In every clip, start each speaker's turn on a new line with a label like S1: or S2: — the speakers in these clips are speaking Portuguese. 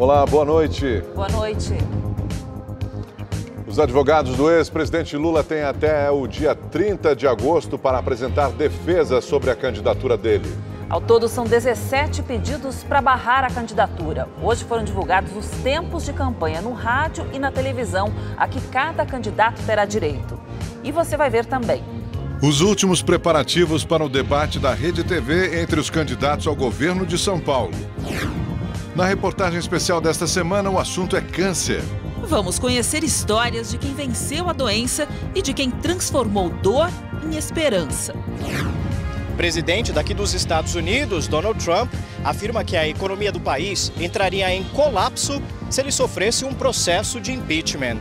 S1: Olá, boa noite.
S2: Boa noite.
S1: Os advogados do ex-presidente Lula têm até o dia 30 de agosto para apresentar defesa sobre a candidatura dele.
S2: Ao todo, são 17 pedidos para barrar a candidatura. Hoje foram divulgados os tempos de campanha no rádio e na televisão, a que cada candidato terá direito. E você vai ver também.
S1: Os últimos preparativos para o debate da Rede TV entre os candidatos ao governo de São Paulo. Na reportagem especial desta semana, o assunto é câncer.
S3: Vamos conhecer histórias de quem venceu a doença e de quem transformou dor em esperança.
S4: O presidente daqui dos Estados Unidos, Donald Trump, afirma que a economia do país entraria em colapso se ele sofresse um processo de impeachment.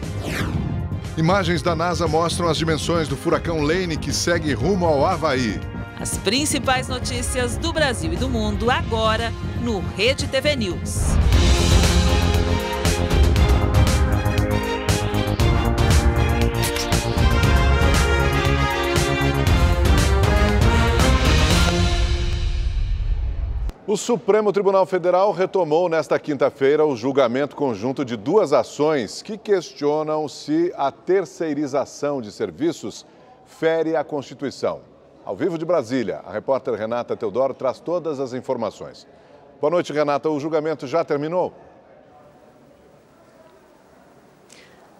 S1: Imagens da NASA mostram as dimensões do furacão Lane que segue rumo ao Havaí.
S3: As principais notícias do Brasil e do mundo agora no Rede TV News.
S1: O Supremo Tribunal Federal retomou nesta quinta-feira o julgamento conjunto de duas ações que questionam se a terceirização de serviços fere a Constituição. Ao vivo de Brasília, a repórter Renata Teodoro traz todas as informações. Boa noite, Renata. O julgamento já terminou?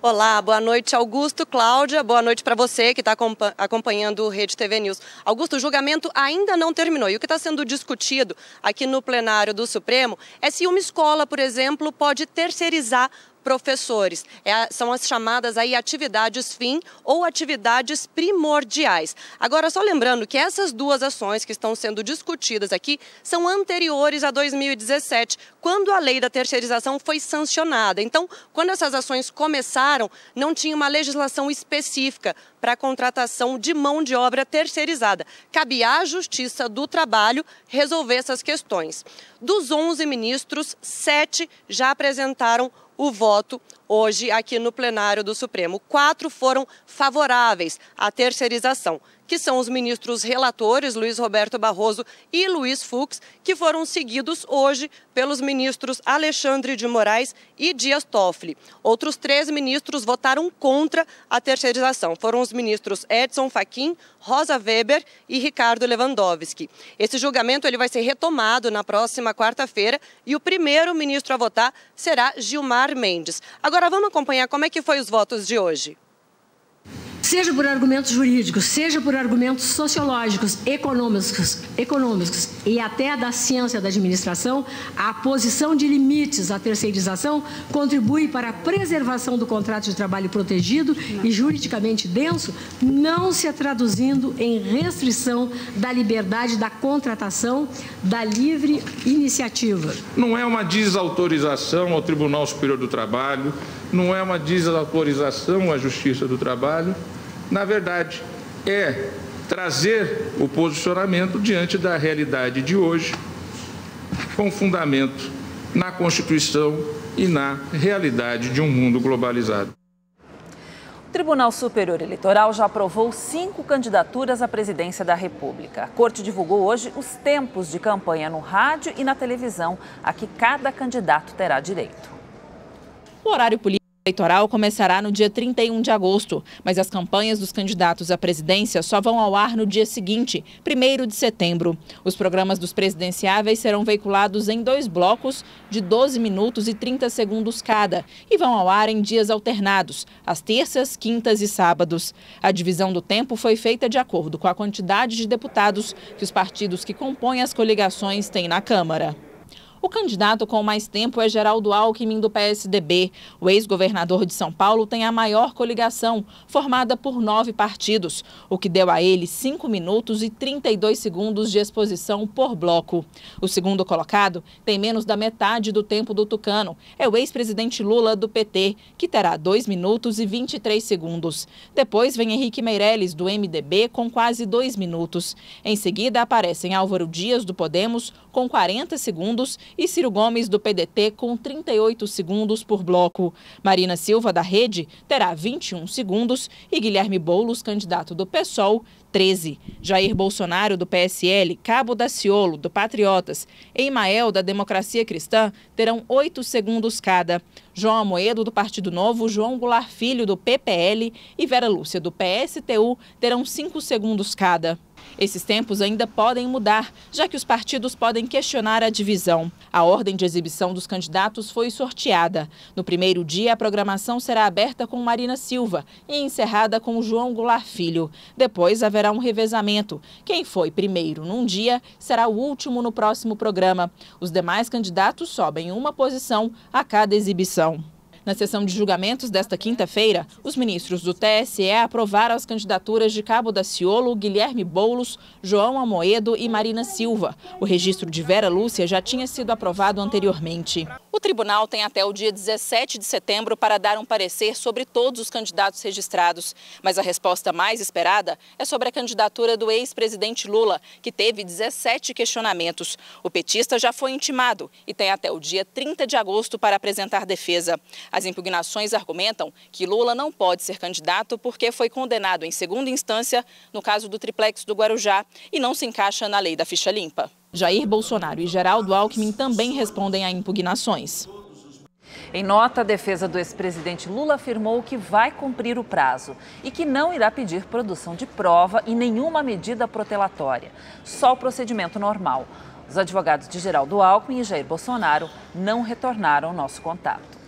S5: Olá, boa noite, Augusto, Cláudia, boa noite para você que está acompanhando o Rede TV News. Augusto, o julgamento ainda não terminou e o que está sendo discutido aqui no plenário do Supremo é se uma escola, por exemplo, pode terceirizar professores. São as chamadas aí atividades fim ou atividades primordiais. Agora, só lembrando que essas duas ações que estão sendo discutidas aqui são anteriores a 2017, quando a lei da terceirização foi sancionada. Então, quando essas ações começaram, não tinha uma legislação específica para a contratação de mão de obra terceirizada. Cabia à Justiça do Trabalho resolver essas questões. Dos 11 ministros, 7 já apresentaram o voto hoje aqui no plenário do Supremo. 4 foram favoráveis à terceirização, que são os ministros relatores, Luiz Roberto Barroso e Luiz Fux, que foram seguidos hoje pelos ministros Alexandre de Moraes e Dias Toffoli. Outros 3 ministros votaram contra a terceirização. Foram os ministros Edson Fachin, Rosa Weber e Ricardo Lewandowski. Esse julgamento ele vai ser retomado na próxima quarta-feira e o primeiro ministro a votar será Gilmar Mendes. Agora vamos acompanhar como é que foi os votos de hoje.
S6: Seja por argumentos jurídicos, seja por argumentos sociológicos, econômicos e até da ciência da administração, a posição de limites à terceirização contribui para a preservação do contrato de trabalho protegido e juridicamente denso, não se traduzindo em restrição da liberdade da contratação, da livre iniciativa.
S7: Não é uma desautorização ao Tribunal Superior do Trabalho, não é uma desautorização à Justiça do Trabalho. Na verdade, é trazer o posicionamento diante da realidade de hoje, com fundamento na Constituição e na realidade de um mundo globalizado.
S2: O Tribunal Superior Eleitoral já aprovou 5 candidaturas à presidência da República. A Corte divulgou hoje os tempos de campanha no rádio e na televisão, a que cada candidato terá direito.
S8: O horário político eleitoral começará no dia 31 de agosto, mas as campanhas dos candidatos à presidência só vão ao ar no dia seguinte, 1º de setembro. Os programas dos presidenciáveis serão veiculados em 2 blocos de 12 minutos e 30 segundos cada e vão ao ar em dias alternados, às terças, quintas e sábados. A divisão do tempo foi feita de acordo com a quantidade de deputados que os partidos que compõem as coligações têm na Câmara. O candidato com mais tempo é Geraldo Alckmin, do PSDB. O ex-governador de São Paulo tem a maior coligação, formada por 9 partidos, o que deu a ele 5 minutos e 32 segundos de exposição por bloco. O segundo colocado tem menos da metade do tempo do tucano. É o ex-presidente Lula, do PT, que terá 2 minutos e 23 segundos. Depois vem Henrique Meirelles, do MDB, com quase 2 minutos. Em seguida aparecem Álvaro Dias, do Podemos, com 40 segundos, e Ciro Gomes, do PDT, com 38 segundos por bloco. Marina Silva, da Rede, terá 21 segundos e Guilherme Boulos, candidato do PSOL, 13. Jair Bolsonaro, do PSL, Cabo Daciolo, do Patriotas e Imael, da Democracia Cristã, terão 8 segundos cada. João Amoedo, do Partido Novo, João Goulart Filho, do PPL e Vera Lúcia, do PSTU, terão 5 segundos cada. Esses tempos ainda podem mudar, já que os partidos podem questionar a divisão. A ordem de exibição dos candidatos foi sorteada. No primeiro dia, a programação será aberta com Marina Silva e encerrada com João Goulart Filho. Depois haverá um revezamento. Quem foi primeiro num dia será o último no próximo programa. Os demais candidatos sobem uma posição a cada exibição. Na sessão de julgamentos desta quinta-feira, os ministros do TSE aprovaram as candidaturas de Cabo Daciolo, Guilherme Boulos, João Amoedo e Marina Silva. O registro de Vera Lúcia já tinha sido aprovado anteriormente. O tribunal tem até o dia 17 de setembro para dar um parecer sobre todos os candidatos registrados. Mas a resposta mais esperada é sobre a candidatura do ex-presidente Lula, que teve 17 questionamentos. O petista já foi intimado e tem até o dia 30 de agosto para apresentar defesa. As impugnações argumentam que Lula não pode ser candidato porque foi condenado em segunda instância no caso do triplex do Guarujá e não se encaixa na lei da ficha limpa. Jair Bolsonaro e Geraldo Alckmin também respondem a impugnações.
S2: Em nota, a defesa do ex-presidente Lula afirmou que vai cumprir o prazo e que não irá pedir produção de prova e nenhuma medida protelatória, só o procedimento normal. Os advogados de Geraldo Alckmin e Jair Bolsonaro não retornaram ao nosso contato.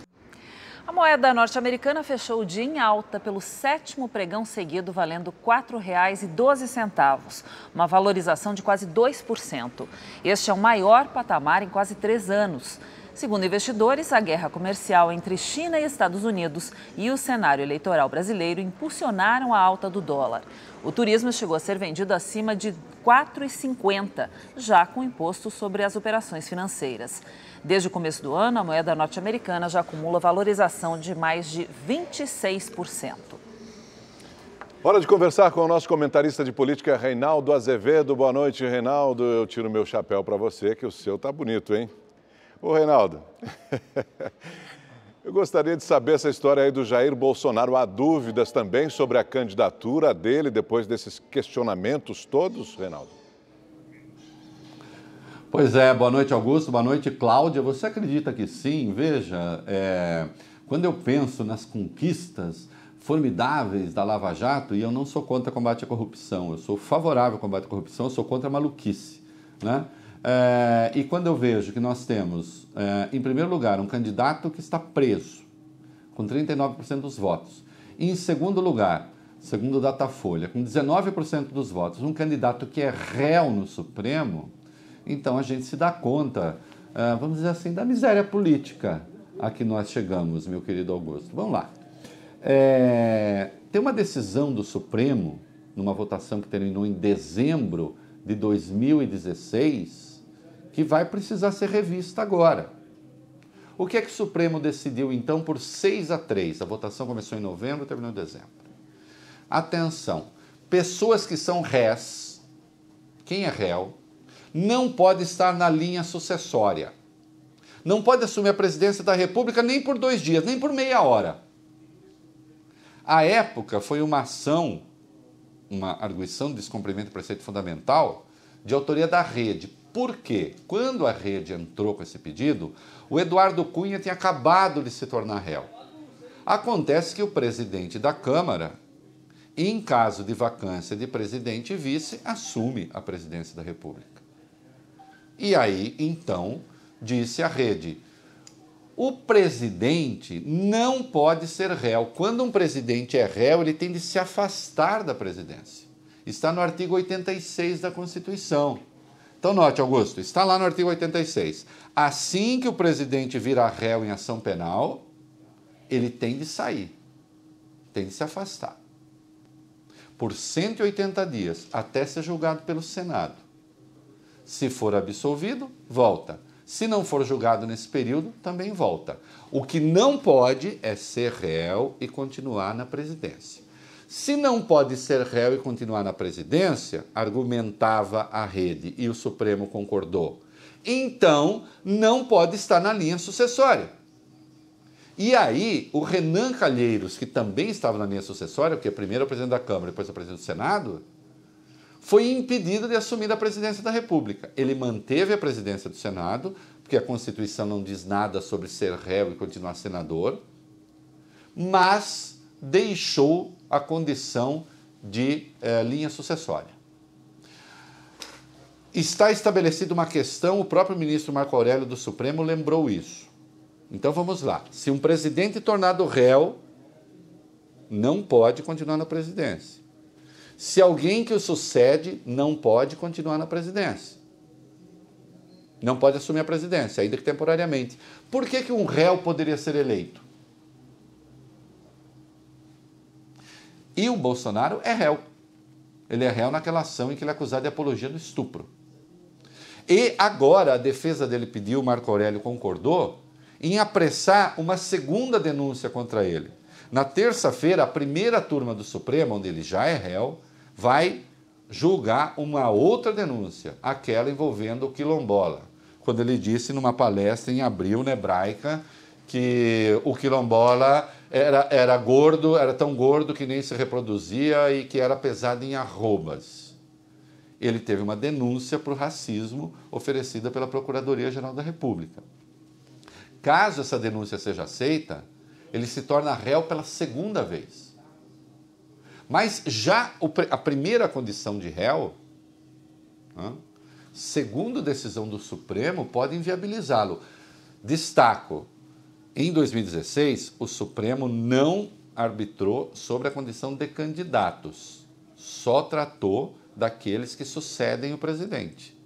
S2: A moeda norte-americana fechou o dia em alta pelo 7º pregão seguido, valendo R$ 4,12, uma valorização de quase 2%. Este é o maior patamar em quase 3 anos. Segundo investidores, a guerra comercial entre China e Estados Unidos e o cenário eleitoral brasileiro impulsionaram a alta do dólar. O turismo chegou a ser vendido acima de R$ 4,50, já com imposto sobre as operações financeiras. Desde o começo do ano, a moeda norte-americana já acumula valorização de mais de 26%.
S1: Hora de conversar com o nosso comentarista de política, Reinaldo Azevedo. Boa noite, Reinaldo. Eu tiro meu chapéu para você, que o seu tá bonito, hein? Ô, Reinaldo, eu gostaria de saber essa história aí do Jair Bolsonaro. Há dúvidas também sobre a candidatura dele depois desses questionamentos todos, Reinaldo?
S9: Pois é, boa noite, Augusto, boa noite, Cláudia. Você acredita que sim? Veja, quando eu penso nas conquistas formidáveis da Lava Jato, e eu não sou contra o combate à corrupção, eu sou favorável ao combate à corrupção, eu sou contra a maluquice, né? E quando eu vejo que nós temos, em primeiro lugar, um candidato que está preso, com 39% dos votos, e em segundo lugar, segundo o Datafolha, com 19% dos votos, um candidato que é réu no Supremo, então a gente se dá conta, vamos dizer assim, da miséria política a que nós chegamos, meu querido Augusto. Vamos lá. Tem uma decisão do Supremo, numa votação que terminou em dezembro de 2016, que vai precisar ser revista agora. O que é que o Supremo decidiu, então, por 6-3? A votação começou em novembro e terminou em dezembro. Atenção, pessoas que são réis, quem é réu, não pode estar na linha sucessória. Não pode assumir a presidência da República nem por 2 dias, nem por meia hora. À época, foi uma ação, uma arguição de descumprimento do preceito fundamental de autoria da Rede. Por quê? Quando a Rede entrou com esse pedido, o Eduardo Cunha tinha acabado de se tornar réu. Acontece que o presidente da Câmara, em caso de vacância de presidente e vice, assume a presidência da República. E aí, então, disse a Rede, o presidente não pode ser réu. Quando um presidente é réu, ele tem de se afastar da presidência. Está no artigo 86 da Constituição. Então, note, Augusto, está lá no artigo 86. Assim que o presidente vira réu em ação penal, ele tem de sair, tem de se afastar. Por 180 dias, até ser julgado pelo Senado. Se for absolvido, volta. Se não for julgado nesse período, também volta. O que não pode é ser réu e continuar na presidência. Se não pode ser réu e continuar na presidência, argumentava a Rede, e o Supremo concordou, então não pode estar na linha sucessória. E aí, o Renan Calheiros, que também estava na linha sucessória, porque primeiro é o presidente da Câmara, depois é o presidente do Senado, foi impedido de assumir a presidência da República. Ele manteve a presidência do Senado, porque a Constituição não diz nada sobre ser réu e continuar senador, mas deixou a condição de linha sucessória. Está estabelecida uma questão, o próprio ministro Marco Aurélio do Supremo lembrou isso. Então vamos lá. Se um presidente tornado réu, não pode continuar na presidência. Se alguém que o sucede, não pode continuar na presidência. Não pode assumir a presidência, ainda que temporariamente. Por que um réu poderia ser eleito? E o Bolsonaro é réu. Ele é réu naquela ação em que ele é acusado de apologia do estupro. E agora a defesa dele pediu, o Marco Aurélio concordou, em apressar uma segunda denúncia contra ele. Na terça-feira, a primeira turma do Supremo, onde ele já é réu, vai julgar uma outra denúncia, aquela envolvendo o quilombola. Quando ele disse numa palestra em abril, na Hebraica, que o quilombola era gordo, era tão gordo que nem se reproduzia e que era pesado em arrobas. Ele teve uma denúncia por racismo oferecida pela Procuradoria-Geral da República. Caso essa denúncia seja aceita, ele se torna réu pela segunda vez. Mas já a primeira condição de réu, segundo decisão do Supremo, pode inviabilizá-lo. Destaco, em 2016, o Supremo não arbitrou sobre a condição de candidatos, só tratou daqueles que sucedem o presidente.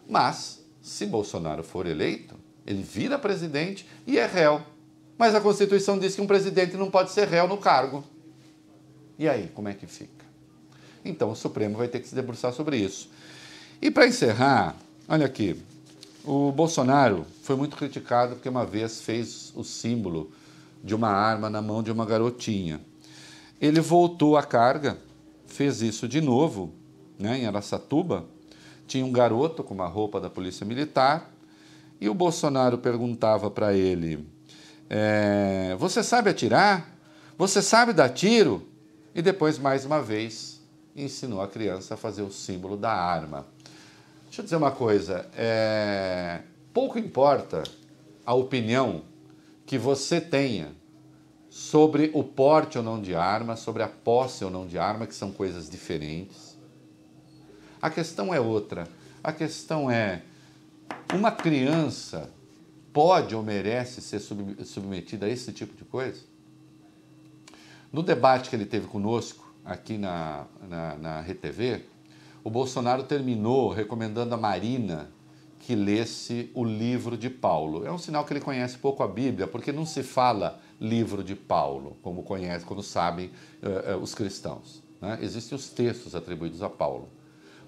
S9: Mas, se Bolsonaro for eleito, ele vira presidente e é réu. Mas a Constituição diz que um presidente não pode ser réu no cargo. E aí, como é que fica? Então, o Supremo vai ter que se debruçar sobre isso. E para encerrar, olha aqui, o Bolsonaro foi muito criticado porque uma vez fez o símbolo de uma arma na mão de uma garotinha. Ele voltou à carga, fez isso de novo, né, em Araçatuba. Tinha um garoto com uma roupa da Polícia Militar e o Bolsonaro perguntava para ele, você sabe atirar? Você sabe dar tiro? E depois, mais uma vez, ensinou a criança a fazer o símbolo da arma. Deixa eu dizer uma coisa, pouco importa a opinião que você tenha sobre o porte ou não de arma, sobre a posse ou não de arma, que são coisas diferentes. A questão é outra. A questão é, uma criança pode ou merece ser submetida a esse tipo de coisa? No debate que ele teve conosco aqui na RTV, o Bolsonaro terminou recomendando a Marina que lesse o livro de Paulo. É um sinal que ele conhece pouco a Bíblia, porque não se fala livro de Paulo, como sabem os cristãos, né? Existem os textos atribuídos a Paulo.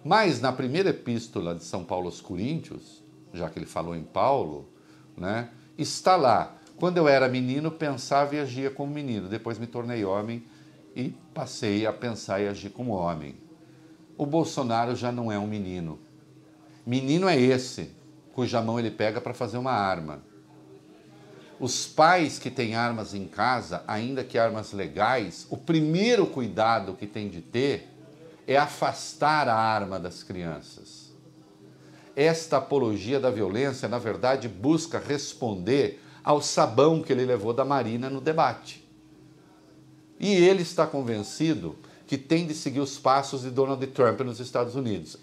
S9: Mas na primeira epístola de São Paulo aos Coríntios, já que ele falou em Paulo, né, está lá, quando eu era menino, pensava e agia como menino, depois me tornei homem e passei a pensar e agir como homem. O Bolsonaro já não é um menino. Menino é esse, cuja mão ele pega para fazer uma arma. Os pais que têm armas em casa, ainda que armas legais, o primeiro cuidado que tem de ter é afastar a arma das crianças. Esta apologia da violência, na verdade, busca responder ao sabão que ele levou da Marina no debate. E ele está convencido que tem de seguir os passos de Donald Trump nos Estados Unidos.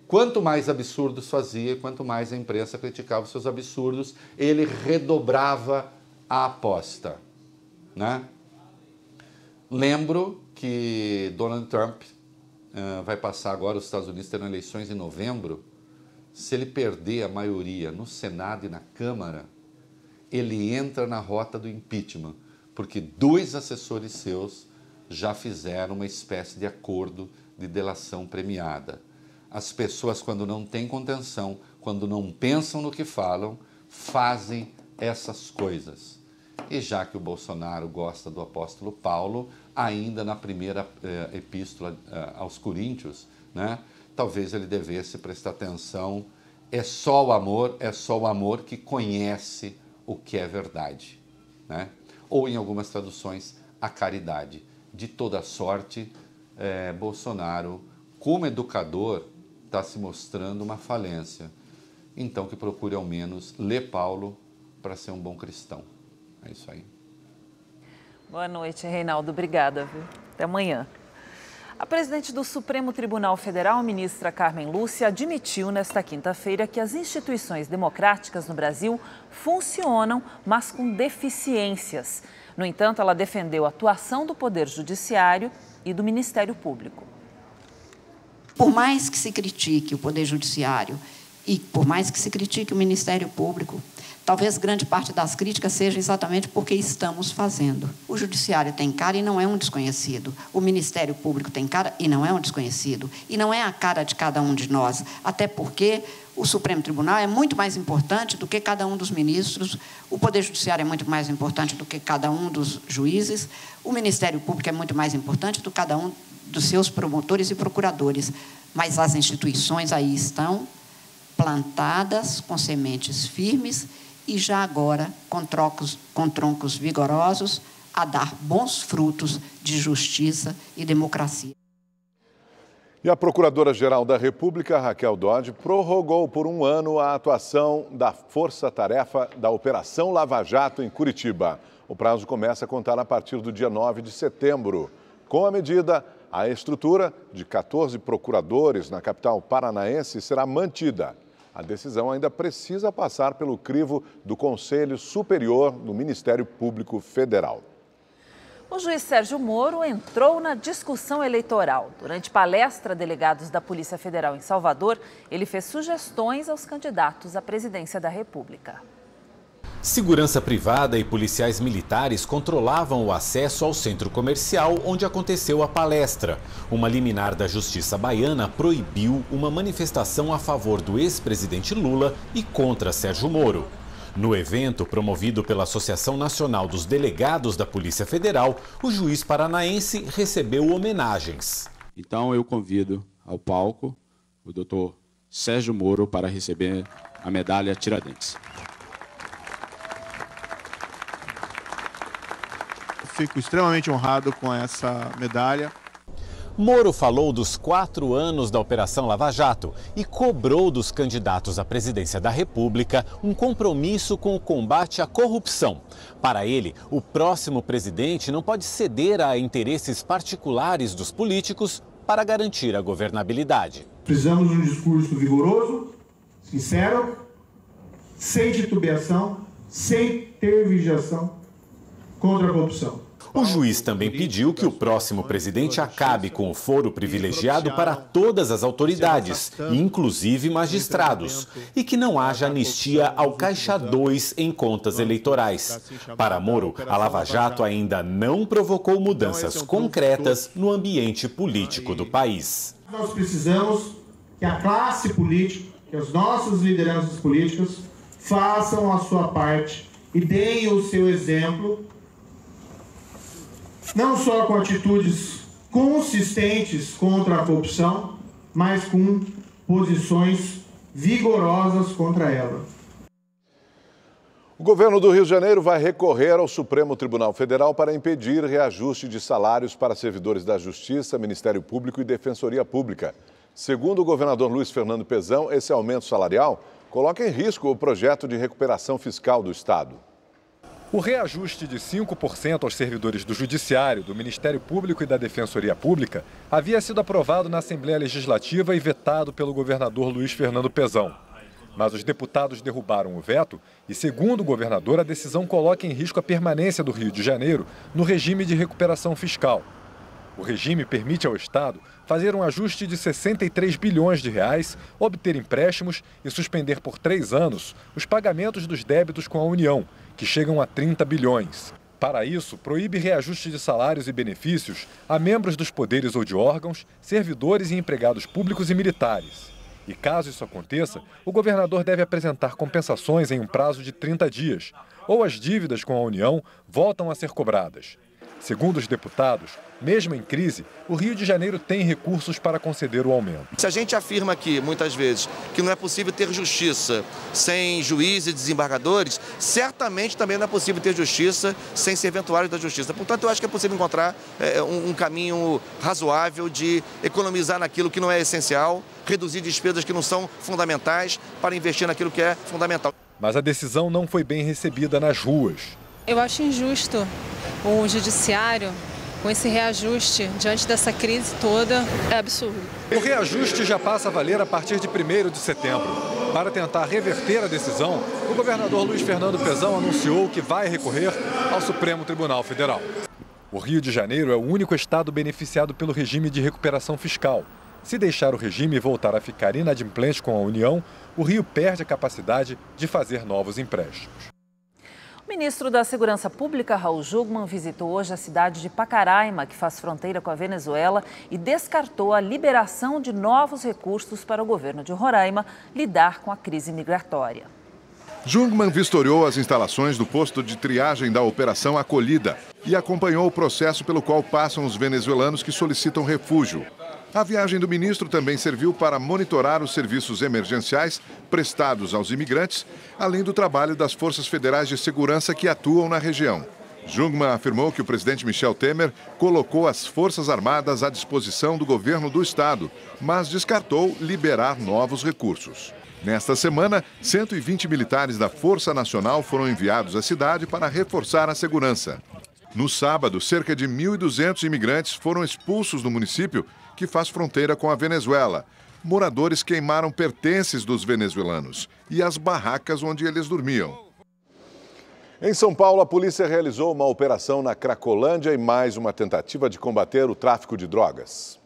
S9: Quanto mais absurdos fazia, quanto mais a imprensa criticava os seus absurdos, ele redobrava a aposta, né? Lembro que Donald Trump vai passar agora, os Estados Unidos terão eleições em novembro. Se ele perder a maioria no Senado e na Câmara, ele entra na rota do impeachment, porque 2 assessores seus já fizeram uma espécie de acordo de delação premiada. As pessoas, quando não têm contenção, quando não pensam no que falam, fazem essas coisas. E já que o Bolsonaro gosta do apóstolo Paulo, ainda na primeira epístola aos Coríntios, né, talvez ele devesse prestar atenção é só o amor que conhece o que é verdade, né? Ou, em algumas traduções, a caridade. De toda sorte, Bolsonaro, como educador, está se mostrando uma falência. Então, que procure, ao menos, ler Paulo para ser um bom cristão. É isso aí.
S2: Boa noite, Reinaldo. Obrigada, viu? Até amanhã. A presidente do Supremo Tribunal Federal, ministra Carmen Lúcia, admitiu nesta quinta-feira que as instituições democráticas no Brasil funcionam, mas com deficiências. No entanto, ela defendeu a atuação do Poder Judiciário e do Ministério Público.
S10: Por mais que se critique o Poder Judiciário e por mais que se critique o Ministério Público, talvez grande parte das críticas seja exatamente porque estamos fazendo. O Judiciário tem cara e não é um desconhecido. O Ministério Público tem cara e não é um desconhecido. E não é a cara de cada um de nós, até porque o Supremo Tribunal é muito mais importante do que cada um dos ministros, o Poder Judiciário é muito mais importante do que cada um dos juízes, o Ministério Público é muito mais importante do que cada um dos seus promotores e procuradores. Mas as instituições aí estão plantadas com sementes firmes e já agora com troncos vigorosos a dar bons frutos de justiça e democracia.
S1: E a Procuradora-Geral da República, Raquel Dodge, prorrogou por 1 ano a atuação da Força-Tarefa da Operação Lava Jato em Curitiba. O prazo começa a contar a partir do dia 9 de setembro. Com a medida, a estrutura de 14 procuradores na capital paranaense será mantida. A decisão ainda precisa passar pelo crivo do Conselho Superior do Ministério Público Federal.
S2: O juiz Sérgio Moro entrou na discussão eleitoral. Durante palestra a delegados da Polícia Federal em Salvador, ele fez sugestões aos candidatos à presidência da República.
S11: Segurança privada e policiais militares controlavam o acesso ao centro comercial onde aconteceu a palestra. Uma liminar da Justiça baiana proibiu uma manifestação a favor do ex-presidente Lula e contra Sérgio Moro. No evento, promovido pela Associação Nacional dos Delegados da Polícia Federal, o juiz paranaense recebeu homenagens.
S12: Então eu convido ao palco o doutor Sérgio Moro para receber a medalha Tiradentes.
S13: Fico extremamente honrado com essa medalha.
S11: Moro falou dos 4 anos da Operação Lava Jato e cobrou dos candidatos à presidência da República um compromisso com o combate à corrupção. Para ele, o próximo presidente não pode ceder a interesses particulares dos políticos para garantir a governabilidade.
S14: Precisamos de um discurso vigoroso, sincero, sem titubeação, sem tergiversação contra a corrupção.
S11: O juiz também pediu que o próximo presidente acabe com o foro privilegiado para todas as autoridades, inclusive magistrados, e que não haja anistia ao Caixa 2 em contas eleitorais. Para Moro, a Lava Jato ainda não provocou mudanças concretas no ambiente político do país.
S14: Nós precisamos que a classe política, que as nossas lideranças políticas façam a sua parte e deem o seu exemplo, não só com atitudes consistentes contra a corrupção, mas com posições vigorosas contra ela.
S1: O governo do Rio de Janeiro vai recorrer ao Supremo Tribunal Federal para impedir reajuste de salários para servidores da Justiça, Ministério Público e Defensoria Pública. Segundo o governador Luiz Fernando Pezão, esse aumento salarial coloca em risco o projeto de recuperação fiscal do Estado.
S15: O reajuste de 5% aos servidores do Judiciário, do Ministério Público e da Defensoria Pública havia sido aprovado na Assembleia Legislativa e vetado pelo governador Luiz Fernando Pezão. Mas os deputados derrubaram o veto e, segundo o governador, a decisão coloca em risco a permanência do Rio de Janeiro no regime de recuperação fiscal. O regime permite ao Estado fazer um ajuste de 63 bilhões de reais, obter empréstimos e suspender por 3 anos os pagamentos dos débitos com a União, que chegam a 30 bilhões. Para isso, proíbe reajuste de salários e benefícios a membros dos poderes ou de órgãos, servidores e empregados públicos e militares. E caso isso aconteça, o governador deve apresentar compensações em um prazo de 30 dias, ou as dívidas com a União voltam a ser cobradas. Segundo os deputados, mesmo em crise, o Rio de Janeiro tem recursos para conceder o aumento.
S16: Se a gente afirma aqui, muitas vezes, que não é possível ter justiça sem juízes e desembargadores, certamente também não é possível ter justiça sem serventuários da justiça. Portanto, eu acho que é possível encontrar um caminho razoável de economizar naquilo que não é essencial, reduzir despesas que não são fundamentais para investir naquilo que é fundamental.
S15: Mas a decisão não foi bem recebida nas ruas.
S17: Eu acho injusto o judiciário com esse reajuste diante dessa crise toda. É absurdo.
S15: O reajuste já passa a valer a partir de 1º de setembro. Para tentar reverter a decisão, o governador Luiz Fernando Pezão anunciou que vai recorrer ao Supremo Tribunal Federal. O Rio de Janeiro é o único estado beneficiado pelo regime de recuperação fiscal. Se deixar o regime e voltar a ficar inadimplente com a União, o Rio perde a capacidade de fazer novos empréstimos.
S2: O ministro da Segurança Pública, Raul Jungmann, visitou hoje a cidade de Pacaraima, que faz fronteira com a Venezuela, e descartou a liberação de novos recursos para o governo de Roraima lidar com a crise migratória.
S1: Jungmann vistoriou as instalações do posto de triagem da Operação Acolhida e acompanhou o processo pelo qual passam os venezuelanos que solicitam refúgio. A viagem do ministro também serviu para monitorar os serviços emergenciais prestados aos imigrantes, além do trabalho das forças federais de segurança que atuam na região. Jungmann afirmou que o presidente Michel Temer colocou as Forças Armadas à disposição do governo do estado, mas descartou liberar novos recursos. Nesta semana, 120 militares da Força Nacional foram enviados à cidade para reforçar a segurança. No sábado, cerca de 1.200 imigrantes foram expulsos do município, que faz fronteira com a Venezuela. Moradores queimaram pertences dos venezuelanos e as barracas onde eles dormiam. Em São Paulo, a polícia realizou uma operação na Cracolândia e mais uma tentativa de combater o tráfico de drogas.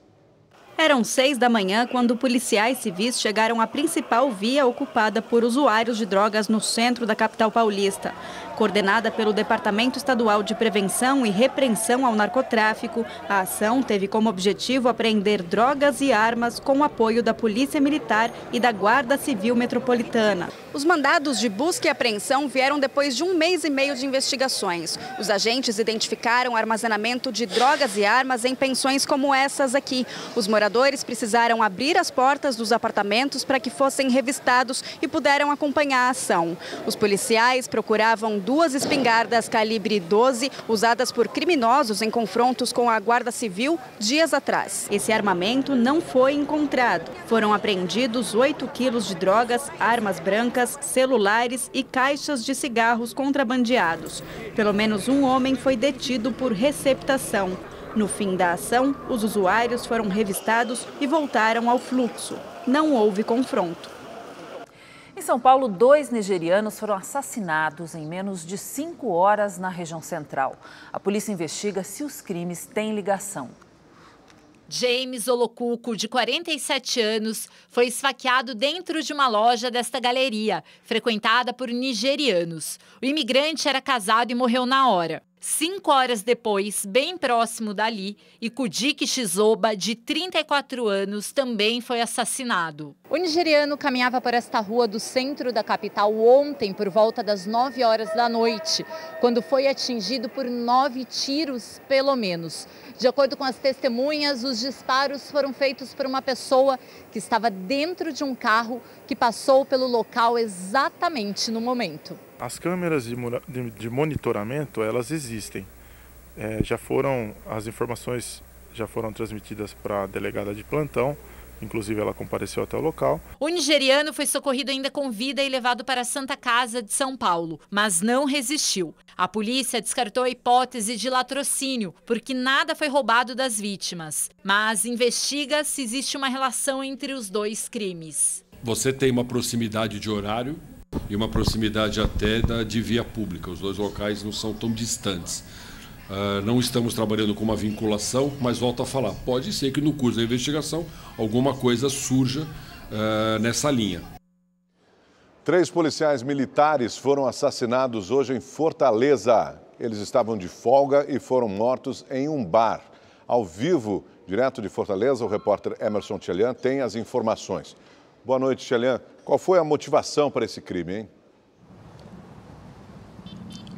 S18: Eram 6 da manhã quando policiais civis chegaram à principal via ocupada por usuários de drogas no centro da capital paulista. Coordenada pelo Departamento Estadual de Prevenção e Repreensão ao Narcotráfico, a ação teve como objetivo apreender drogas e armas com o apoio da Polícia Militar e da Guarda Civil Metropolitana. Os mandados de busca e apreensão vieram depois de 1 mês e meio de investigações. Os agentes identificaram armazenamento de drogas e armas em pensões como essas aqui. Os moradores precisaram abrir as portas dos apartamentos para que fossem revistados e puderam acompanhar a ação. Os policiais procuravam 2 espingardas calibre 12 usadas por criminosos em confrontos com a Guarda Civil dias atrás. Esse armamento não foi encontrado. Foram apreendidos 8 quilos de drogas, armas brancas, celulares e caixas de cigarros contrabandeados. Pelo menos um homem foi detido por receptação. No fim da ação, os usuários foram revistados e voltaram ao fluxo. Não houve confronto.
S2: Em São Paulo, 2 nigerianos foram assassinados em menos de 5 horas na região central. A polícia investiga se os crimes têm ligação.
S19: James Olocuco, de 47 anos, foi esfaqueado dentro de uma loja desta galeria, frequentada por nigerianos. O imigrante era casado e morreu na hora. 5 horas depois, bem próximo dali, Ikudik Shizoba, de 34 anos, também foi assassinado.
S20: O nigeriano caminhava por esta rua do centro da capital ontem, por volta das 9 horas da noite, quando foi atingido por 9 tiros, pelo menos. De acordo com as testemunhas, os disparos foram feitos por uma pessoa que estava dentro de um carro que passou pelo local exatamente no momento.
S13: As câmeras de monitoramento, elas existem. As informações já foram transmitidas para a delegada de plantão, inclusive ela compareceu até o local.
S19: O nigeriano foi socorrido ainda com vida e levado para a Santa Casa de São Paulo, mas não resistiu. A polícia descartou a hipótese de latrocínio, porque nada foi roubado das vítimas, mas investiga se existe uma relação entre os 2 crimes.
S21: Você tem uma proximidade de horário e uma proximidade até de via pública. Os 2 locais não são tão distantes. Não estamos trabalhando com uma vinculação, mas volto a falar, pode ser que no curso da investigação alguma coisa surja nessa linha.
S1: 3 policiais militares foram assassinados hoje em Fortaleza. Eles estavam de folga e foram mortos em um bar. Ao vivo, direto de Fortaleza, o repórter Emerson Tchelian tem as informações. Boa noite, Tchelian. Qual foi a motivação para esse crime, hein?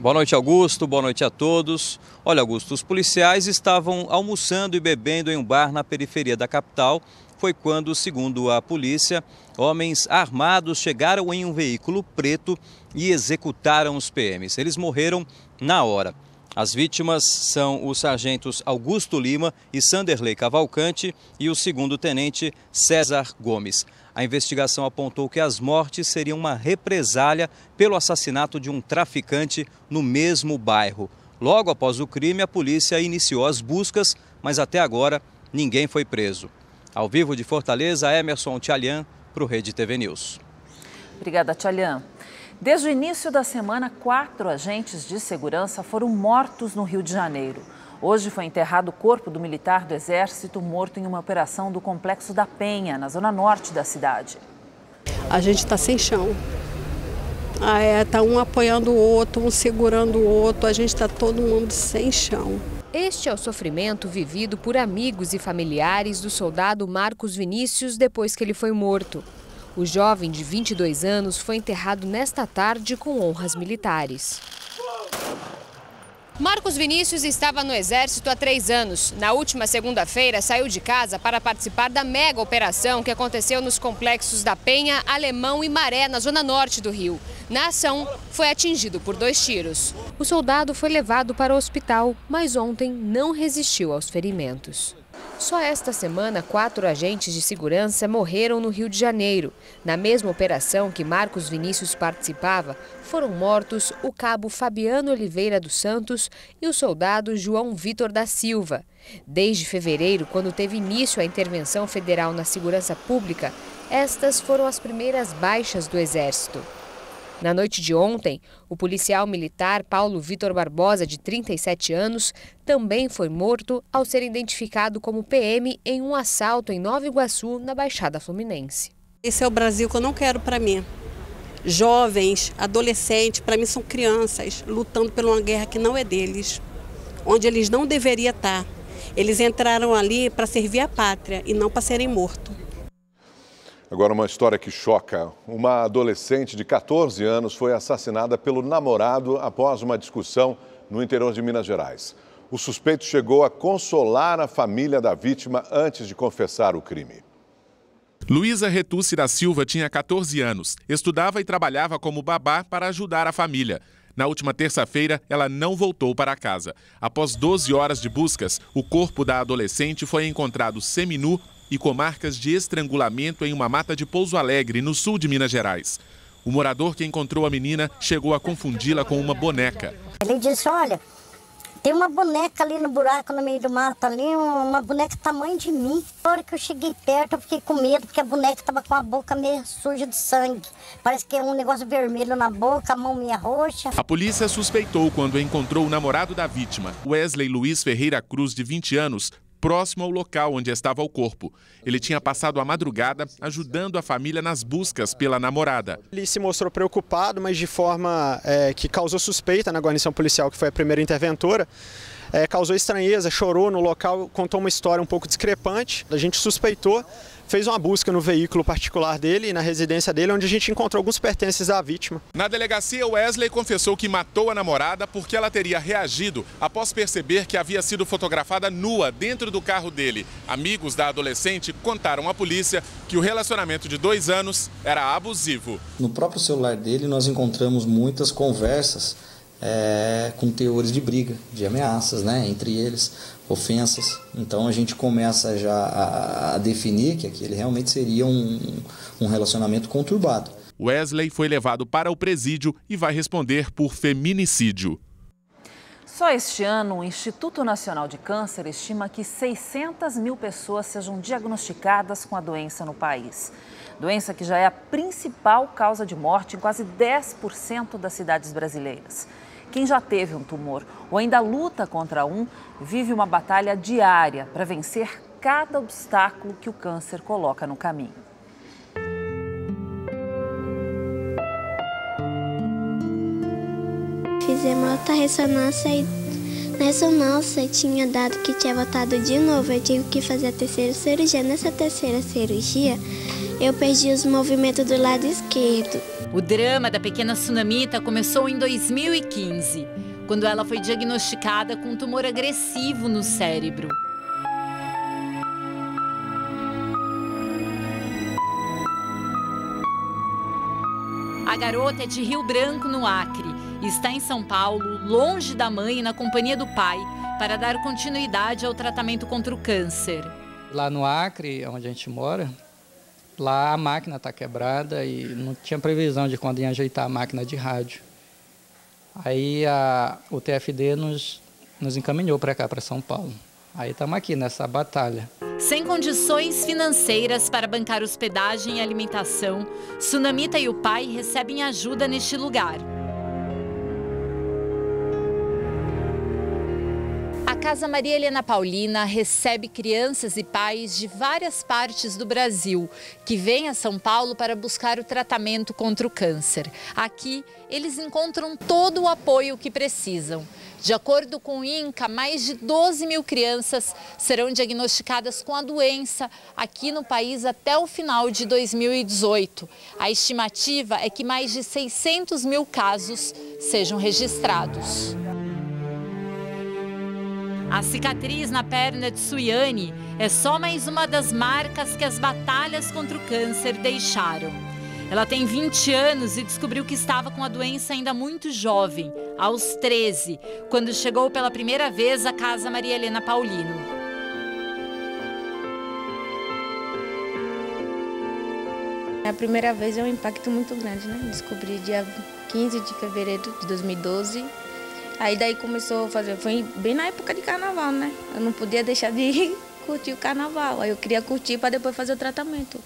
S4: Boa noite, Augusto. Boa noite a todos. Olha, Augusto, os policiais estavam almoçando e bebendo em um bar na periferia da capital. Foi quando, segundo a polícia, homens armados chegaram em um veículo preto e executaram os PMs. Eles morreram na hora. As vítimas são os sargentos Augusto Lima e Sanderley Cavalcante e o segundo-tenente César Gomes. A investigação apontou que as mortes seriam uma represália pelo assassinato de um traficante no mesmo bairro. Logo após o crime, a polícia iniciou as buscas, mas até agora ninguém foi preso. Ao vivo de Fortaleza, Emerson Tchalian para o Rede TV News.
S2: Obrigada, Tchalian. Desde o início da semana, 4 agentes de segurança foram mortos no Rio de Janeiro. Hoje foi enterrado o corpo do militar do Exército morto em uma operação do Complexo da Penha, na zona norte da cidade.
S22: A gente está sem chão. Está um apoiando o outro, um segurando o outro, a gente está todo mundo sem chão.
S23: Este é o sofrimento vivido por amigos e familiares do soldado Marcos Vinícius depois que ele foi morto. O jovem de 22 anos foi enterrado nesta tarde com honras militares. Marcos Vinícius estava no Exército há 3 anos. Na última segunda-feira, saiu de casa para participar da mega operação que aconteceu nos complexos da Penha, Alemão e Maré, na zona norte do Rio. Na ação, foi atingido por 2 tiros. O soldado foi levado para o hospital, mas ontem não resistiu aos ferimentos. Só esta semana, 4 agentes de segurança morreram no Rio de Janeiro. Na mesma operação que Marcos Vinícius participava, foram mortos o cabo Fabiano Oliveira dos Santos e o soldado João Vitor da Silva. Desde fevereiro, quando teve início a intervenção federal na segurança pública, estas foram as primeiras baixas do Exército. Na noite de ontem, o policial militar Paulo Vitor Barbosa, de 37 anos, também foi morto ao ser identificado como PM em um assalto em Nova Iguaçu, na Baixada Fluminense.
S22: Esse é o Brasil que eu não quero para mim. Jovens, adolescentes, para mim são crianças lutando por uma guerra que não é deles, onde eles não deveriam estar. Eles entraram ali para servir a pátria e não para serem mortos.
S1: Agora uma história que choca. Uma adolescente de 14 anos foi assassinada pelo namorado após uma discussão no interior de Minas Gerais. O suspeito chegou a consolar a família da vítima antes de confessar o crime.
S24: Luísa Retucci da Silva tinha 14 anos, estudava e trabalhava como babá para ajudar a família. Na última terça-feira, ela não voltou para casa. Após 12 horas de buscas, o corpo da adolescente foi encontrado seminu e com marcas de estrangulamento em uma mata de Pouso Alegre, no sul de Minas Gerais. O morador que encontrou a menina chegou a confundi-la com uma boneca.
S25: Ele disse, olha, tem uma boneca ali no buraco, no meio do mato, ali, uma boneca tamanho de mim. Na hora que eu cheguei perto, eu fiquei com medo, porque a boneca estava com a boca meio suja de sangue. Parece que é um negócio vermelho na boca, a mão meio roxa.
S24: A polícia suspeitou quando encontrou o namorado da vítima, Wesley Luiz Ferreira Cruz, de 20 anos, próximo ao local onde estava o corpo. Ele tinha passado a madrugada ajudando a família nas buscas pela namorada.
S26: Ele se mostrou preocupado, mas de forma que causou suspeita na guarnição policial, que foi a primeira interventora. Causou estranheza, chorou no local, contou uma história um pouco discrepante. A gente suspeitou, fez uma busca no veículo particular dele e na residência dele, onde a gente encontrou alguns pertences da vítima.
S24: Na delegacia, Wesley confessou que matou a namorada porque ela teria reagido após perceber que havia sido fotografada nua dentro do carro dele. Amigos da adolescente contaram à polícia que o relacionamento de 2 anos era abusivo.
S27: No próprio celular dele, nós encontramos muitas conversas com teores de briga, de ameaças, né, entre eles, ofensas. Então a gente começa já a definir que aquele realmente seria um relacionamento conturbado.
S24: Wesley foi levado para o presídio e vai responder por feminicídio.
S2: Só este ano, o Instituto Nacional de Câncer estima que 600 mil pessoas sejam diagnosticadas com a doença no país. Doença que já é a principal causa de morte em quase 10% das cidades brasileiras. Quem já teve um tumor ou ainda luta contra um, vive uma batalha diária para vencer cada obstáculo que o câncer coloca no caminho.
S28: Fizemos outra ressonância e
S3: Ressonância tinha dado que tinha voltado de novo. Eu tive que fazer a terceira cirurgia. Nessa terceira cirurgia, eu perdi os movimentos do lado esquerdo.
S19: O drama da pequena Sunamita começou em 2015, quando ela foi diagnosticada com um tumor agressivo no cérebro. A garota é de Rio Branco, no Acre, e está em São Paulo, longe da mãe e na companhia do pai, para dar continuidade ao tratamento contra o câncer.
S5: Lá no Acre, onde a gente mora, lá a máquina está quebrada e não tinha previsão de quando ia ajeitar a máquina de rádio. Aí o TFD nos encaminhou para cá, para São Paulo. Aí estamos aqui nessa batalha.
S19: Sem condições financeiras para bancar hospedagem e alimentação, Sunamita e o pai recebem ajuda neste lugar. A Casa Maria Helena Paulina recebe crianças e pais de várias partes do Brasil que vêm a São Paulo para buscar o tratamento contra o câncer. Aqui, eles encontram todo o apoio que precisam. De acordo com o INCA, mais de 12 mil crianças serão diagnosticadas com a doença aqui no país até o final de 2018. A estimativa é que mais de 600 mil casos sejam registrados. A cicatriz na perna de Suiane é só mais uma das marcas que as batalhas contra o câncer deixaram. Ela tem 20 anos e descobriu que estava com a doença ainda muito jovem, aos 13, quando chegou pela primeira vez à Casa Maria Helena Paulino.
S3: A primeira vez é um impacto muito grande, né? Descobri dia 15 de fevereiro de 2012. Aí daí começou a fazer, foi bem na época de carnaval, né? Eu não podia deixar de curtir o carnaval. Aí eu queria curtir para depois fazer o tratamento.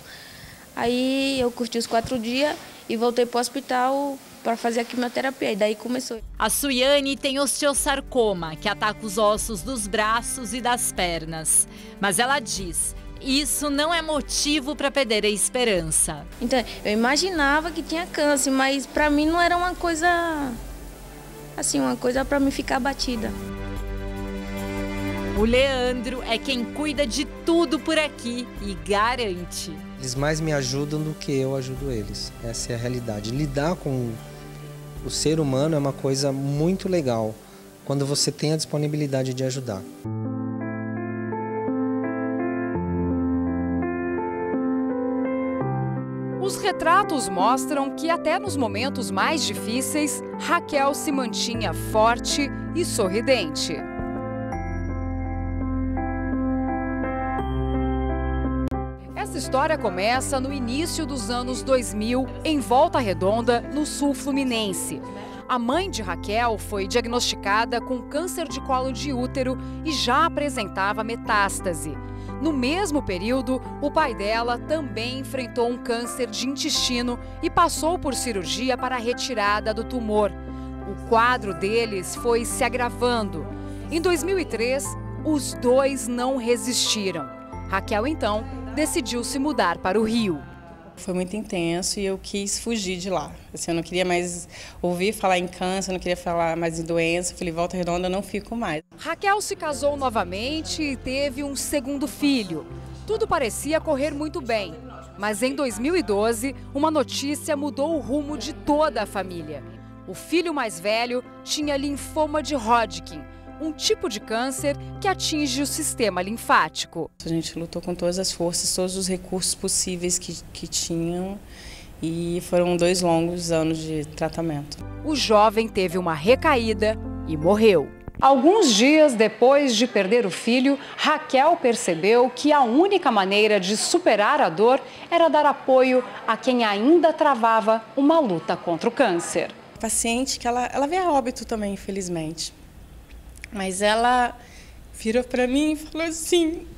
S3: Aí eu curti os 4 dias e voltei para o hospital para fazer a quimioterapia. E daí começou.
S19: A Suiane tem osteosarcoma, que ataca os ossos dos braços e das pernas. Mas ela diz, isso não é motivo para perder a esperança.
S3: Então, eu imaginava que tinha câncer, mas para mim não era uma coisa... assim, uma coisa para mim ficar abatida.
S19: O Leandro é quem cuida de tudo por aqui e garante.
S6: Eles mais me ajudam do que eu ajudo eles. Essa é a realidade. Lidar com o ser humano é uma coisa muito legal, quando você tem a disponibilidade de ajudar.
S7: Os retratos mostram que até nos momentos mais difíceis, Raquel se mantinha forte e sorridente. Essa história começa no início dos anos 2000, em Volta Redonda, no sul fluminense. A mãe de Raquel foi diagnosticada com câncer de colo de útero e já apresentava metástase. No mesmo período, o pai dela também enfrentou um câncer de intestino e passou por cirurgia para a retirada do tumor. O quadro deles foi se agravando. Em 2003, os dois não resistiram. Raquel, então, decidiu se mudar para o Rio.
S8: Foi muito intenso e eu quis fugir de lá. Assim, eu não queria mais ouvir falar em câncer, eu não queria falar mais em doença. Eu falei, Volta Redonda, eu não fico mais.
S7: Raquel se casou novamente e teve um segundo filho. Tudo parecia correr muito bem, mas em 2012, uma notícia mudou o rumo de toda a família. O filho mais velho tinha linfoma de Hodgkin, um tipo de câncer que atinge o sistema linfático.
S8: A gente lutou com todas as forças, todos os recursos possíveis que tinham e foram 2 longos anos de tratamento.
S7: O jovem teve uma recaída e morreu. Alguns dias depois de perder o filho, Raquel percebeu que a única maneira de superar a dor era dar apoio a quem ainda travava uma luta contra o câncer.
S8: Paciente que ela veio a óbito também, infelizmente. Mas ela virou para mim e falou assim,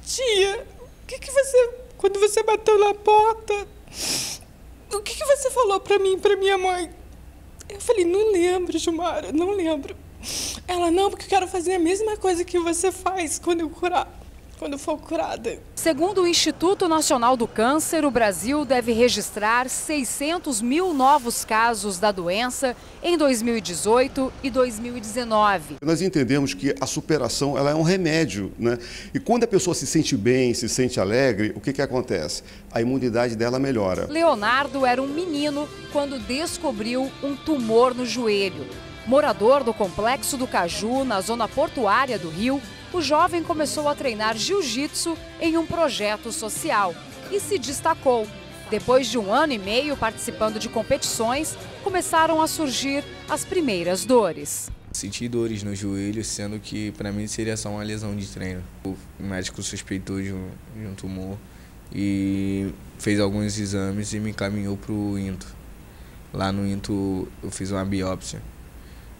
S8: tia, o que você, quando você bateu na porta, o que você falou para mim e para minha mãe? Eu falei, não lembro, Gilmara, não lembro. Ela, não, porque eu quero fazer a mesma coisa que você faz quando eu for curada.
S7: Segundo o Instituto Nacional do Câncer, o Brasil deve registrar 600 mil novos casos da doença em 2018 e 2019.
S9: Nós entendemos que a superação ela é um remédio, né? E quando a pessoa se sente bem, se sente alegre, o que acontece? A imunidade dela melhora.
S7: Leonardo era um menino quando descobriu um tumor no joelho. Morador do Complexo do Caju, na zona portuária do Rio, o jovem começou a treinar jiu-jitsu em um projeto social e se destacou. Depois de 1 ano e meio participando de competições, começaram a surgir as primeiras dores.
S10: Senti dores no joelho, sendo que para mim seria só uma lesão de treino. O médico suspeitou de um tumor e fez alguns exames e me encaminhou para o INTO. Lá no INTO eu fiz uma biópsia,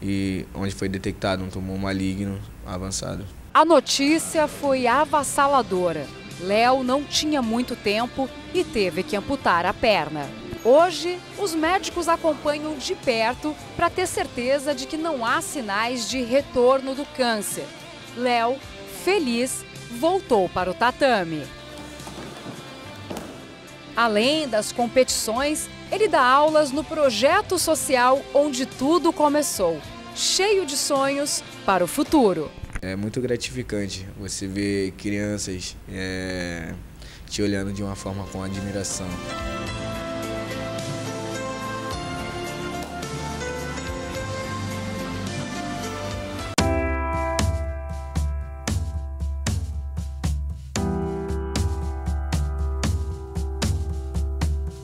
S10: e onde foi detectado um tumor maligno avançado.
S7: A notícia foi avassaladora. Léo não tinha muito tempo e teve que amputar a perna. Hoje, os médicos acompanham de perto para ter certeza de que não há sinais de retorno do câncer. Léo, feliz, voltou para o tatame. Além das competições, ele dá aulas no projeto social onde tudo começou, cheio de sonhos para o futuro.
S10: É muito gratificante você ver crianças te olhando de uma forma com admiração.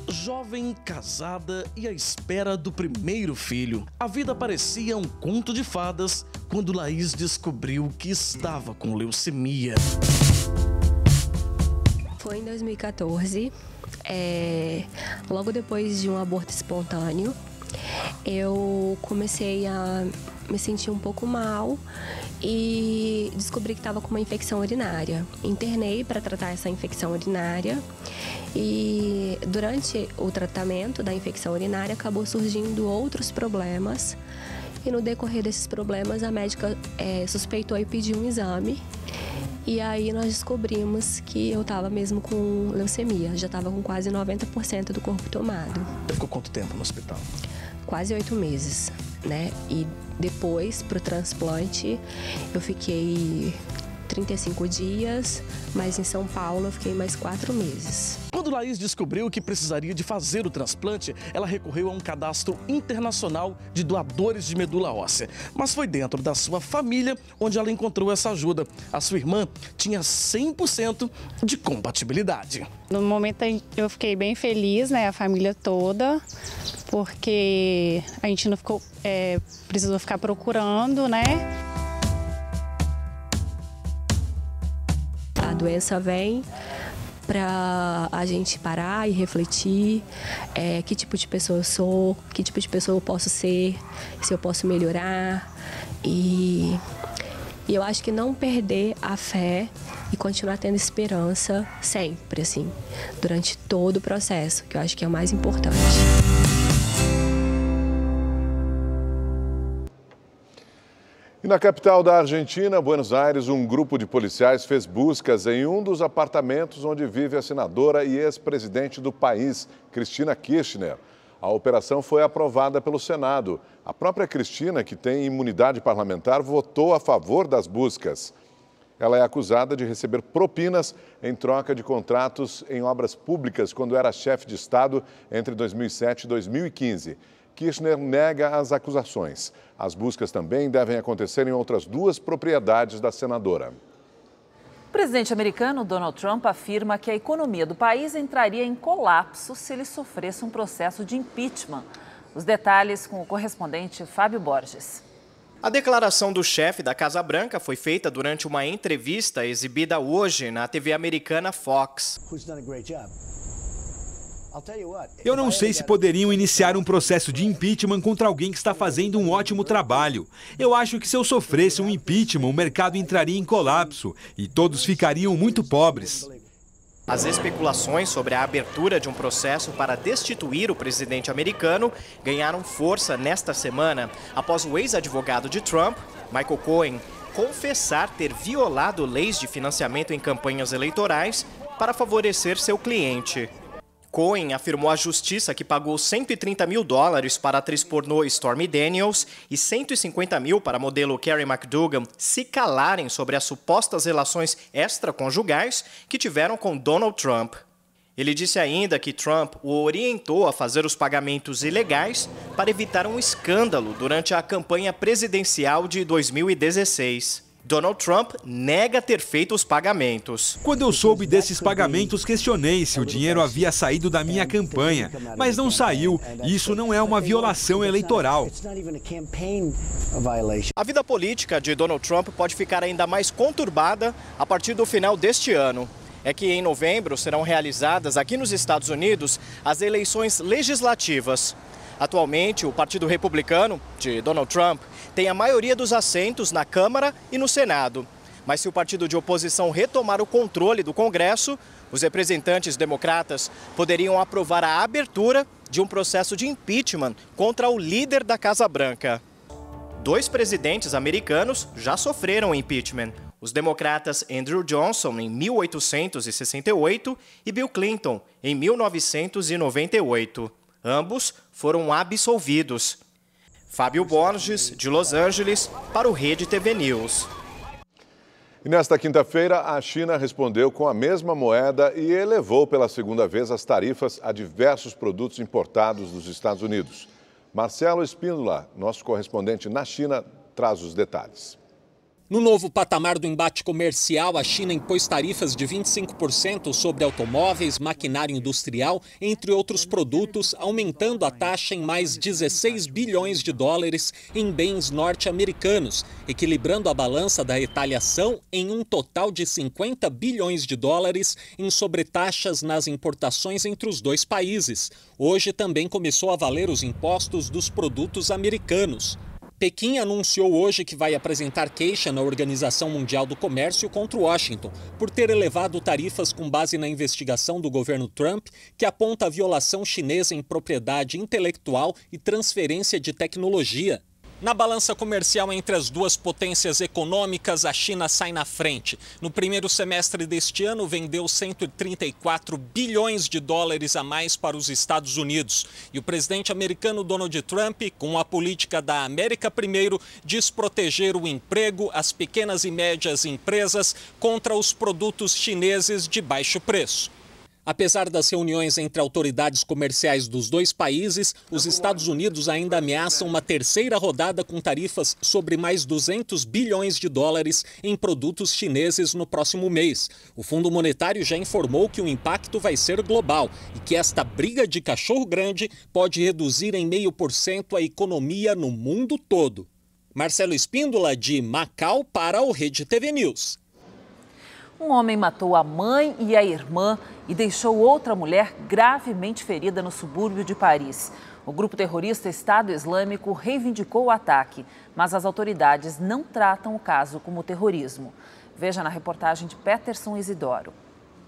S11: Jovem, casada e à espera do primeiro filho. A vida parecia um conto de fadas quando Laís descobriu que estava com leucemia.
S12: Foi em 2014, logo depois de um aborto espontâneo, eu comecei a me sentir um pouco mal e descobri que estava com uma infecção urinária. Internei para tratar essa infecção urinária e durante o tratamento da infecção urinária acabou surgindo outros problemas e no decorrer desses problemas a médica suspeitou e pediu um exame e aí nós descobrimos que eu estava mesmo com leucemia, já estava com quase 90% do corpo tomado.
S11: Você ficou quanto tempo no hospital?
S12: Quase 8 meses, né? E depois, para o transplante, eu fiquei 35 dias, mas em São Paulo eu fiquei mais 4 meses.
S11: Quando Laís descobriu que precisaria de fazer o transplante, ela recorreu a um cadastro internacional de doadores de medula óssea. Mas foi dentro da sua família onde ela encontrou essa ajuda. A sua irmã tinha 100% de compatibilidade.
S14: No momento eu fiquei bem feliz, né, a família toda, porque a gente não ficou, precisou ficar procurando, né?
S12: A doença vem para a gente parar e refletir que tipo de pessoa eu sou, que tipo de pessoa eu posso ser, se eu posso melhorar. E eu acho que não perder a fé e continuar tendo esperança sempre, assim, durante todo o processo, que eu acho que é o mais importante.
S1: E na capital da Argentina, Buenos Aires, um grupo de policiais fez buscas em um dos apartamentos onde vive a senadora e ex-presidente do país, Cristina Kirchner. A operação foi aprovada pelo Senado. A própria Cristina, que tem imunidade parlamentar, votou a favor das buscas. Ela é acusada de receber propinas em troca de contratos em obras públicas quando era chefe de Estado entre 2007 e 2015. Kirchner nega as acusações. As buscas também devem acontecer em outras 2 propriedades da senadora.
S2: O presidente americano Donald Trump afirma que a economia do país entraria em colapso se ele sofresse um processo de impeachment. Os detalhes com o correspondente Fábio Borges.
S16: A declaração do chefe da Casa Branca foi feita durante uma entrevista exibida hoje na TV americana Fox.
S17: Eu não sei se poderiam iniciar um processo de impeachment contra alguém que está fazendo um ótimo trabalho. Eu acho que se eu sofresse um impeachment, o mercado entraria em colapso e todos ficariam muito pobres.
S16: As especulações sobre a abertura de um processo para destituir o presidente americano ganharam força nesta semana, após o ex-advogado de Trump, Michael Cohen, confessar ter violado leis de financiamento em campanhas eleitorais para favorecer seu cliente. Cohen afirmou à justiça que pagou $130 mil para a atriz pornô Stormy Daniels e $150 mil para a modelo Carrie McDougal se calarem sobre as supostas relações extraconjugais que tiveram com Donald Trump. Ele disse ainda que Trump o orientou a fazer os pagamentos ilegais para evitar um escândalo durante a campanha presidencial de 2016. Donald Trump nega ter feito os pagamentos.
S17: Quando eu soube desses pagamentos, questionei se o dinheiro havia saído da minha campanha, mas não saiu. Isso não é uma violação eleitoral.
S16: A vida política de Donald Trump pode ficar ainda mais conturbada a partir do final deste ano. É que em novembro serão realizadas aqui nos Estados Unidos as eleições legislativas. Atualmente, o Partido Republicano, de Donald Trump, tem a maioria dos assentos na Câmara e no Senado. Mas se o partido de oposição retomar o controle do Congresso, os representantes democratas poderiam aprovar a abertura de um processo de impeachment contra o líder da Casa Branca. 2 presidentes americanos já sofreram impeachment. Os democratas Andrew Johnson, em 1868, e Bill Clinton, em 1998. Ambos foram absolvidos. Fábio Borges, de Los Angeles, para o Rede TV News.
S1: E nesta quinta-feira, a China respondeu com a mesma moeda e elevou pela segunda vez as tarifas a diversos produtos importados dos Estados Unidos. Marcelo Espíndola, nosso correspondente na China, traz os detalhes.
S4: No novo patamar do embate comercial, a China impôs tarifas de 25% sobre automóveis, maquinário industrial, entre outros produtos, aumentando a taxa em mais 16 bilhões de dólares em bens norte-americanos, equilibrando a balança da retaliação em um total de 50 bilhões de dólares em sobretaxas nas importações entre os dois países. Hoje também começou a valer os impostos dos produtos americanos. Pequim anunciou hoje que vai apresentar queixa na Organização Mundial do Comércio contra Washington por ter elevado tarifas com base na investigação do governo Trump, que aponta a violação chinesa em propriedade intelectual e transferência de tecnologia. Na balança comercial entre as duas potências econômicas, a China sai na frente. No primeiro semestre deste ano, vendeu 134 bilhões de dólares a mais para os Estados Unidos. E o presidente americano Donald Trump, com a política da América Primeiro, diz proteger o emprego, as pequenas e médias empresas contra os produtos chineses de baixo preço. Apesar das reuniões entre autoridades comerciais dos dois países, os Estados Unidos ainda ameaçam uma terceira rodada com tarifas sobre mais 200 bilhões de dólares em produtos chineses no próximo mês. O Fundo Monetário já informou que o impacto vai ser global e que esta briga de cachorro grande pode reduzir em 0,5% a economia no mundo todo. Marcelo Espíndola, de Macau, para o Rede TV News.
S2: Um homem matou a mãe e a irmã e deixou outra mulher gravemente ferida no subúrbio de Paris. O grupo terrorista Estado Islâmico reivindicou o ataque, mas as autoridades não tratam o caso como terrorismo. Veja na reportagem de Peterson Isidoro.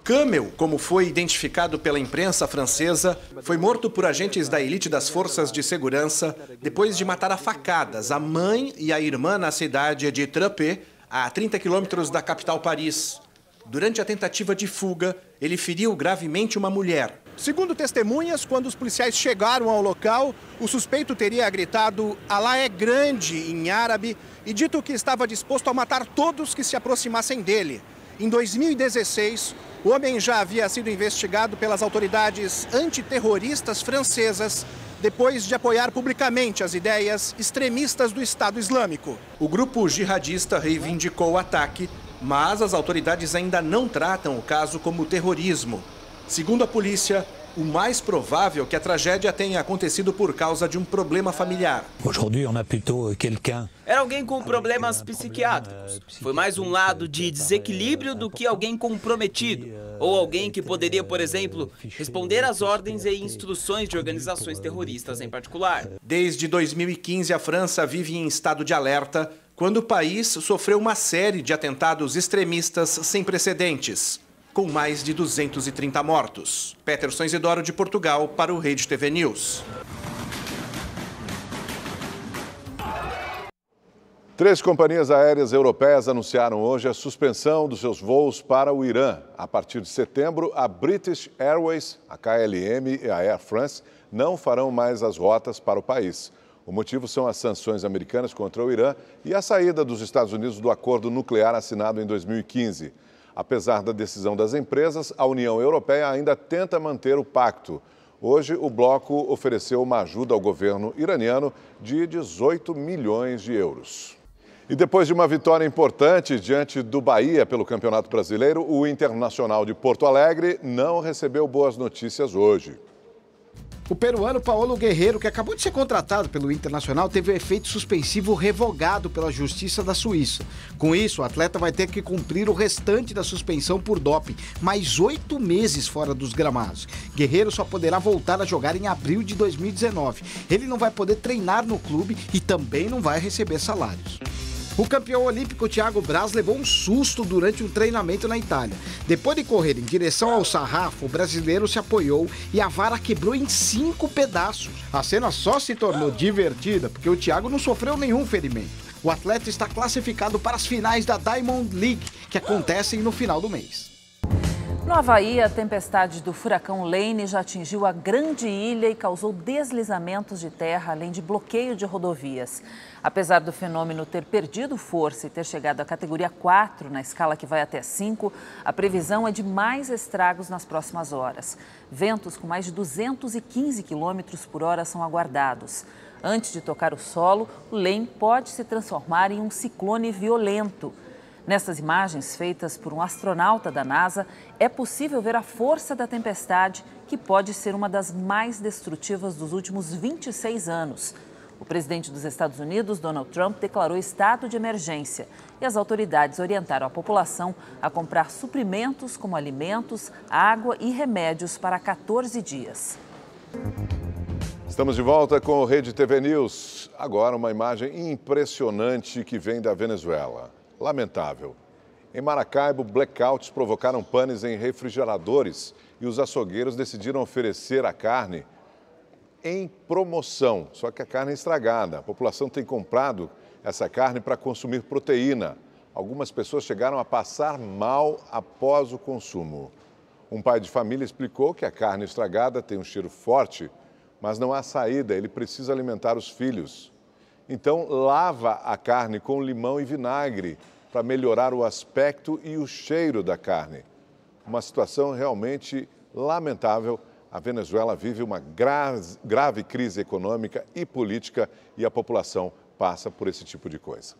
S13: Kamel, como foi identificado pela imprensa francesa, foi morto por agentes da elite das forças de segurança depois de matar a facadas a mãe e a irmã na cidade de Trapé, a 30 quilômetros da capital Paris. Durante a tentativa de fuga, ele feriu gravemente uma mulher. Segundo testemunhas, quando os policiais chegaram ao local, o suspeito teria gritado "Alá é grande" em árabe e dito que estava disposto a matar todos que se aproximassem dele. Em 2016, o homem já havia sido investigado pelas autoridades antiterroristas francesas depois de apoiar publicamente as ideias extremistas do Estado Islâmico. O grupo jihadista reivindicou o ataque, mas as autoridades ainda não tratam o caso como terrorismo. Segundo a polícia, o mais provável é que a tragédia tenha acontecido por causa de um problema familiar.
S15: Era alguém com problemas psiquiátricos. Foi mais um lado de desequilíbrio do que alguém comprometido. Ou alguém que poderia, por exemplo, responder às ordens e instruções de organizações terroristas em particular.
S13: Desde 2015, a França vive em estado de alerta quando o país sofreu uma série de atentados extremistas sem precedentes, com mais de 230 mortos. Peterson Isidoro, de Portugal, para o Rede TV News.
S1: 3 companhias aéreas europeias anunciaram hoje a suspensão dos seus voos para o Irã. A partir de setembro, a British Airways, a KLM e a Air France não farão mais as rotas para o país. O motivo são as sanções americanas contra o Irã e a saída dos Estados Unidos do acordo nuclear assinado em 2015. Apesar da decisão das empresas, a União Europeia ainda tenta manter o pacto. Hoje, o bloco ofereceu uma ajuda ao governo iraniano de 18 milhões de euros. E depois de uma vitória importante diante do Bahia pelo Campeonato Brasileiro, o Internacional de Porto Alegre não recebeu boas notícias hoje.
S18: O peruano Paulo Guerreiro, que acabou de ser contratado pelo Internacional, teve o efeito suspensivo revogado pela Justiça da Suíça. Com isso, o atleta vai ter que cumprir o restante da suspensão por doping, mais 8 meses fora dos gramados. Guerreiro só poderá voltar a jogar em abril de 2019. Ele não vai poder treinar no clube e também não vai receber salários. O campeão olímpico Thiago Braz levou um susto durante um treinamento na Itália. Depois de correr em direção ao sarrafo, o brasileiro se apoiou e a vara quebrou em 5 pedaços. A cena só se tornou divertida porque o Thiago não sofreu nenhum ferimento. O atleta está classificado para as finais da Diamond League, que acontecem no final do mês.
S2: No Havaí, a tempestade do furacão Lane já atingiu a Grande Ilha e causou deslizamentos de terra, além de bloqueio de rodovias. Apesar do fenômeno ter perdido força e ter chegado à categoria 4, na escala que vai até 5, a previsão é de mais estragos nas próximas horas. Ventos com mais de 215 km por hora são aguardados. Antes de tocar o solo, o Lane pode se transformar em um ciclone violento. Nessas imagens, feitas por um astronauta da NASA, é possível ver a força da tempestade, que pode ser uma das mais destrutivas dos últimos 26 anos. O presidente dos Estados Unidos, Donald Trump, declarou estado de emergência e as autoridades orientaram a população a comprar suprimentos como alimentos, água e remédios para 14 dias.
S1: Estamos de volta com o Rede TV News. Agora uma imagem impressionante que vem da Venezuela. Lamentável. Em Maracaibo, blackouts provocaram panes em refrigeradores e os açougueiros decidiram oferecer a carne em promoção, só que a carne é estragada. A população tem comprado essa carne para consumir proteína. Algumas pessoas chegaram a passar mal após o consumo. Um pai de família explicou que a carne estragada tem um cheiro forte, mas não há saída, ele precisa alimentar os filhos. Então, lava a carne com limão e vinagre para melhorar o aspecto e o cheiro da carne. Uma situação realmente lamentável. A Venezuela vive uma grave crise econômica e política e a população passa por esse tipo de coisa.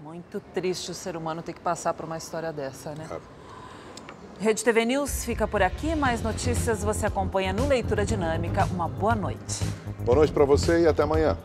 S2: Muito triste o ser humano ter que passar por uma história dessa, né? Rede TV News fica por aqui. Mais notícias você acompanha no Leitura Dinâmica. Uma boa noite.
S1: Boa noite para você e até amanhã.